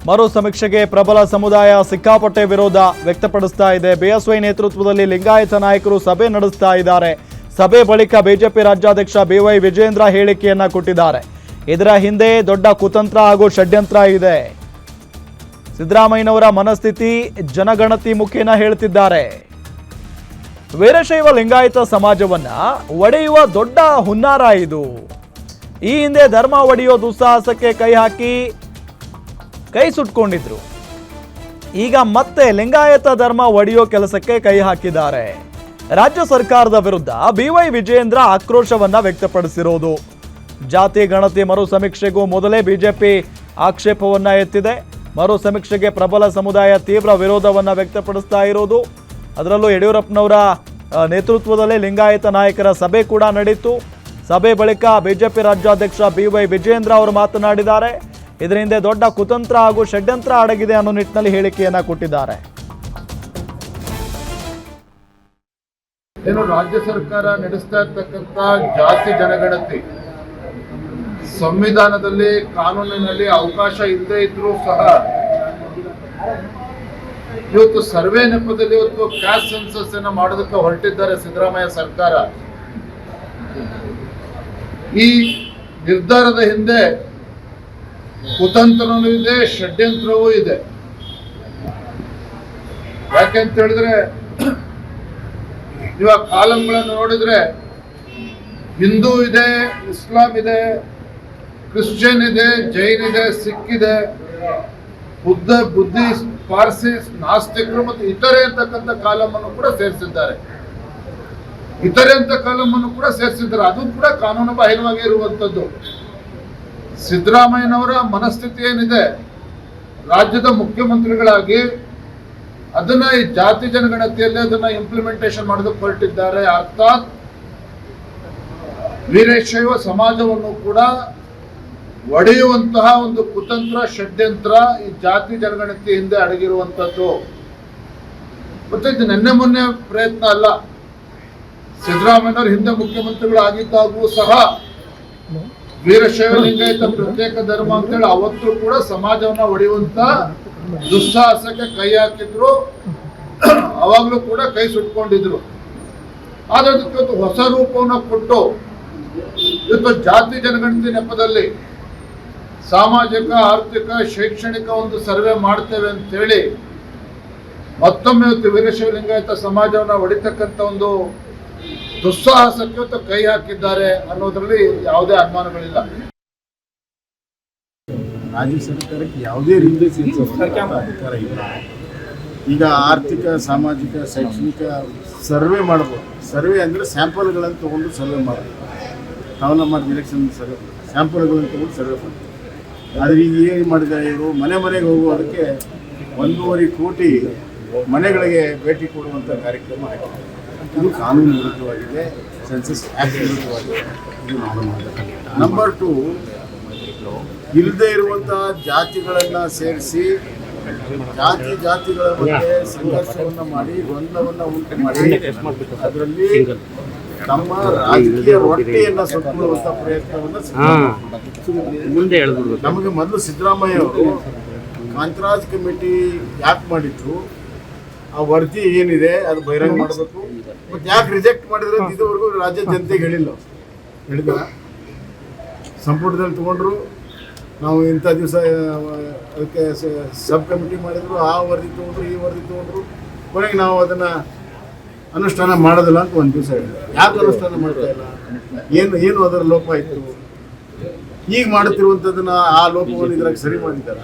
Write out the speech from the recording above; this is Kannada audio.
ಮರು ಸಮೀಕ್ಷೆಗೆ ಪ್ರಬಲ ಸಮುದಾಯ ಸಿಕ್ಕಾಪಟ್ಟೆ ವಿರೋಧ ವ್ಯಕ್ತಪಡಿಸ್ತಾ ಇದೆ. ಬಿಎಸ್ವೈ ನೇತೃತ್ವದಲ್ಲಿ ಲಿಂಗಾಯತ ನಾಯಕರು ಸಭೆ ನಡೆಸ್ತಾ ಇದ್ದಾರೆ. ಸಭೆ ಬಳಿಕ ಬಿಜೆಪಿ ರಾಜ್ಯಾಧ್ಯಕ್ಷ ಬಿವೈ ವಿಜೇಂದ್ರ ಹೇಳಿಕೆಯನ್ನ ಕೊಟ್ಟಿದ್ದಾರೆ. ಇದರ ಹಿಂದೆ ದೊಡ್ಡ ಕುತಂತ್ರ ಹಾಗೂ ಷಡ್ಯಂತ್ರ ಇದೆ. ಸಿದ್ದರಾಮಯ್ಯನವರ ಮನಸ್ಥಿತಿ ಜನಗಣತಿ ಮುಖೇನ ಹೇಳ್ತಿದ್ದಾರೆ. ವೀರಶೈವ ಲಿಂಗಾಯತ ಸಮಾಜವನ್ನ ಒಡೆಯುವ ದೊಡ್ಡ ಹುನ್ನಾರ ಇದು. ಈ ಹಿಂದೆ ಧರ್ಮ ಒಡೆಯೋ ದುಸ್ಸಾಹಸಕ್ಕೆ ಕೈ ಹಾಕಿ ಕೈ ಸುಟ್ಕೊಂಡಿದ್ರು. ಈಗ ಮತ್ತೆ ಲಿಂಗಾಯತ ಧರ್ಮ ಒಡೆಯೋ ಕೆಲಸಕ್ಕೆ ಕೈ ಹಾಕಿದ್ದಾರೆ. ರಾಜ್ಯ ಸರ್ಕಾರದ ವಿರುದ್ಧ ಬಿವೈ ವಿಜೇಂದ್ರ ಆಕ್ರೋಶವನ್ನ ವ್ಯಕ್ತಪಡಿಸಿರೋದು. ಜಾತಿ ಗಣತಿ ಮರು ಸಮೀಕ್ಷೆಗೂ ಮೊದಲೇ ಬಿಜೆಪಿ ಆಕ್ಷೇಪವನ್ನ ಎತ್ತಿದೆ. ಮರು ಸಮೀಕ್ಷೆಗೆ ಪ್ರಬಲ ಸಮುದಾಯ ತೀವ್ರ ವಿರೋಧವನ್ನ ವ್ಯಕ್ತಪಡಿಸ್ತಾ ಇರೋದು. ಅದರಲ್ಲೂ ಯಡಿಯೂರಪ್ಪನವರ ನೇತೃತ್ವದಲ್ಲೇ ಲಿಂಗಾಯತ ನಾಯಕರ ಸಭೆ ಕೂಡ ನಡೆಯಿತು. ಸಭೆ ಬಳಿಕ ಬಿಜೆಪಿ ರಾಜ್ಯಾಧ್ಯಕ್ಷ ಬಿವೈ ವಿಜೇಂದ್ರ ಅವರು ಮಾತನಾಡಿದ್ದಾರೆ. ಇದರಿಂದ ದೊಡ್ಡ ಕುತಂತ್ರ ಹಾಗೂ ಷಡ್ಯಂತ್ರ ಅಡಗಿದೆ ಅನ್ನೋ ನಿಟ್ಟಿನಲ್ಲಿ ಹೇಳಿಕೆಯನ್ನ ಕೊಟ್ಟಿದ್ದಾರೆ. ಏನು ರಾಜ್ಯ ಸರ್ಕಾರ ನಡೆಸ್ತಾ ಇರ್ತಕ್ಕಂಥ ಜಾತಿ ಜನಗಣತಿ ಸಂವಿಧಾನದಲ್ಲಿ ಕಾನೂನಿನಲ್ಲಿ ಅವಕಾಶ ಇಲ್ಲದೆ ಇದ್ರೂ ಸಹ ಇವತ್ತು ಸರ್ವೆ ನೆಪದಲ್ಲಿ ಇವತ್ತು ಕ್ಯಾಸ್ಟ್ ಸೆನ್ಸಸ್ ಅನ್ನು ಮಾಡೋದಕ್ಕೆ ಹೊರಟಿದ್ದಾರೆ ಸಿದ್ದರಾಮಯ್ಯ ಸರ್ಕಾರ. ಈ ನಿರ್ಧಾರದ ಹಿಂದೆ ಕುತಂತ್ರನೂ ಇದೆ, ಷಡ್ಯಂತ್ರವೂ ಇದೆ. ಯಾಕೆಂತ ಹೇಳಿದ್ರೆ ಇವಾಗ ಕಾಲಂಗಳನ್ನು ನೋಡಿದ್ರೆ ಹಿಂದೂ ಇದೆ, ಇಸ್ಲಾಂ ಇದೆ, ಕ್ರಿಶ್ಚಿಯನ್ ಇದೆ, ಜೈನ್ ಇದೆ, ಸಿಖ್ ಇದೆ, ಬುದ್ಧಿಸ್ಟ್, ಪಾರ್ಸಿ, ನಾಸ್ತಿಕರು ಮತ್ತು ಇತರೆ ಅಂತಕ್ಕಂಥ ಕಾಲಮನ್ನು ಕೂಡ ಸೇರಿಸಿದ್ದಾರೆ. ಅದು ಕೂಡ ಕಾನೂನು ಬಾಹಿರವಾಗಿ ಇರುವಂಥದ್ದು. ಸಿದ್ದರಾಮಯ್ಯನವರ ಮನಸ್ಥಿತಿ ಏನಿದೆ, ರಾಜ್ಯದ ಮುಖ್ಯಮಂತ್ರಿಗಳಾಗಿ ಅದನ್ನ ಈ ಜಾತಿ ಜನಗಣತಿಯಲ್ಲಿ ಅದನ್ನ ಇಂಪ್ಲಿಮೆಂಟೇಷನ್ ಮಾಡೋದಕ್ಕೆ ಹೊರಟಿದ್ದಾರೆ. ಅರ್ಥಾತ್ ವೀರಶೈವ ಸಮಾಜವನ್ನು ಕೂಡ ಒಡೆಯುವಂತಹ ಒಂದು ಕುತಂತ್ರ, ಷಡ್ಯಂತ್ರ ಈ ಜಾತಿ ಜನಗಣತಿ ಹಿಂದೆ ಅಡಗಿರುವಂಥದ್ದು. ಮತ್ತೆ ಇದು ನಿನ್ನೆ ಮೊನ್ನೆ ಪ್ರಯತ್ನ ಅಲ್ಲ. ಸಿದ್ದರಾಮಯ್ಯನವರು ಹಿಂದೆ ಮುಖ್ಯಮಂತ್ರಿಗಳಾಗಿದ್ದಾಗೂ ಸಹ ವೀರಶೈವ ಲಿಂಗಾಯತ ಪ್ರತ್ಯೇಕ ಧರ್ಮ ಅಂತೇಳಿ ಅವತ್ತು ಕೂಡ ಸಮಾಜವನ್ನ ಒಡೆಯುವಂತ ದುಸ್ಸಾಹಸಕ್ಕೆ ಕೈ ಹಾಕಿದ್ರು. ಅವಾಗ್ಲೂ ಕೂಡ ಕೈ ಸುಟ್ಕೊಂಡಿದ್ರು. ಆದ್ರೆ ಅದಕ್ಕೆ ಇವತ್ತು ಹೊಸ ರೂಪವನ್ನು ಕೊಟ್ಟು ಇವತ್ತು ಜಾತಿ ಜನಗಣತಿ ನೆಪದಲ್ಲಿ ಸಾಮಾಜಿಕ, ಆರ್ಥಿಕ, ಶೈಕ್ಷಣಿಕ ಒಂದು ಸರ್ವೆ ಮಾಡ್ತೇವೆ ಅಂತ ಹೇಳಿ ಮತ್ತೊಮ್ಮೆ ಇವತ್ತು ವೀರಶೈವ ಲಿಂಗಾಯತ ಸಮಾಜವನ್ನ ಹೊಡಿತಕ್ಕಂಥ ಒಂದು ದುಸ್ಸಾಹಸಕ್ಕೆ ಇವತ್ತು ಕೈ ಹಾಕಿದ್ದಾರೆ ಅನ್ನೋದ್ರಲ್ಲಿ ಯಾವುದೇ ಅನುಮಾನಗಳಿಲ್ಲ. ರಾಜ್ಯ ಸರ್ಕಾರಕ್ಕೆ ಯಾವುದೇ ರೀತಿಯ ಅಧಿಕಾರ ಇಲ್ಲ. ಈಗ ಆರ್ಥಿಕ, ಸಾಮಾಜಿಕ, ಶೈಕ್ಷಣಿಕ ಸರ್ವೆ ಮಾಡ್ಬೋದು. ಸರ್ವೆ ಅಂದರೆ ಸ್ಯಾಂಪಲ್ಗಳನ್ನು ತೊಗೊಂಡು ಸರ್ವೆ ಮಾಡ್ಬೋದು. ತಾವೆಲ್ಲ ಮಾಡಿದ ಎಲೆಕ್ಷನ್ ಸರ್ವೆ ಸ್ಯಾಂಪಲ್ಗಳನ್ನು ತೊಗೊಂಡು ಸರ್ವೆ ಮಾಡ್ಬೋದು. ಆದರೆ ಈಗ ಏನು ಮಾಡಿದ್ದಾರೆ ಇವರು, ಮನೆಗೆ ಹೋಗುವುದಕ್ಕೆ 1.5 ಕೋಟಿ ಮನೆಗಳಿಗೆ ಭೇಟಿ ಕೊಡುವಂಥ ಕಾರ್ಯಕ್ರಮ ಆಗಿದೆ. ಇದು ಕಾನೂನು ವಿರುದ್ಧವಾಗಿದೆ, ಸೆನ್ಸಸ್ ಆ್ಯಕ್ಟ್ ವಿರುದ್ಧವಾಗಿದೆ. ಇದು ನಾವು ಮಾಡಬೇಕು. ನಂಬರ್ 2, ಇಲ್ಲದೆ ಇರುವಂತಹ ಜಾತಿಗಳನ್ನು ಸೇರಿಸಿ ಜಾತಿಗಳ ಬಗ್ಗೆ ಸಂಘರ್ಷವನ್ನು ಮಾಡಿ, ಗೊಂದಲವನ್ನು ಉಂಟು ಮಾಡಿ ಅದರಲ್ಲಿ ತಮ್ಮ ರಾಜಕೀಯ ಹೊಟ್ಟೆಯನ್ನು ಸುತ್ತುಕೊಳ್ಳುವಂಥ ಪ್ರಯತ್ನವನ್ನು ಮುಂದೆ ಹೇಳಿದ್ರು. ನಮಗೆ ಮೊದಲು ಸಿದ್ದರಾಮಯ್ಯ ಅವರು ಕಾಂತರಾಜ್ ಕಮಿಟಿ ಯಾಕೆ ಮಾಡಿದ್ರು, ಆ ವರದಿ ಏನಿದೆ ಅದು ಬಹಿರಂಗ ಮಾಡಬೇಕು. ಮತ್ತು ಯಾಕೆ ರಿಜೆಕ್ಟ್ ಮಾಡಿದ್ರೆ ಇದುವರೆಗೂ ರಾಜ್ಯದ ಜನತೆಗೆ ಹೇಳಿದ್ರ ಸಂಪುಟದಲ್ಲಿ ತಗೊಂಡ್ರು. ನಾವು ಇಂಥ ದಿವಸ ಅದಕ್ಕೆ ಸಬ್ ಕಮಿಟಿ ಮಾಡಿದ್ರು, ಆ ವರದಿ ತೊಗೊಂಡ್ರು, ಈ ವರದಿ ತೊಗೊಂಡ್ರು. ಕೊನೆಗೆ ನಾವು ಅದನ್ನು ಅನುಷ್ಠಾನ ಮಾಡೋದಿಲ್ಲ ಅಂತ ಒಂದು ದಿವಸ ಹೇಳಿದ್ರು. ಯಾಕೆ ಅನುಷ್ಠಾನ ಮಾಡ್ತಾ ಇಲ್ಲ, ಏನು ಅದರ ಲೋಪ ಇತ್ತು? ಈಗ ಮಾಡುತ್ತಿರುವಂಥದ್ದನ್ನು ಆ ಲೋಪವನ್ನು ಇದ್ರಾಗ ಸರಿ ಮಾಡಿದ್ದಾರೆ.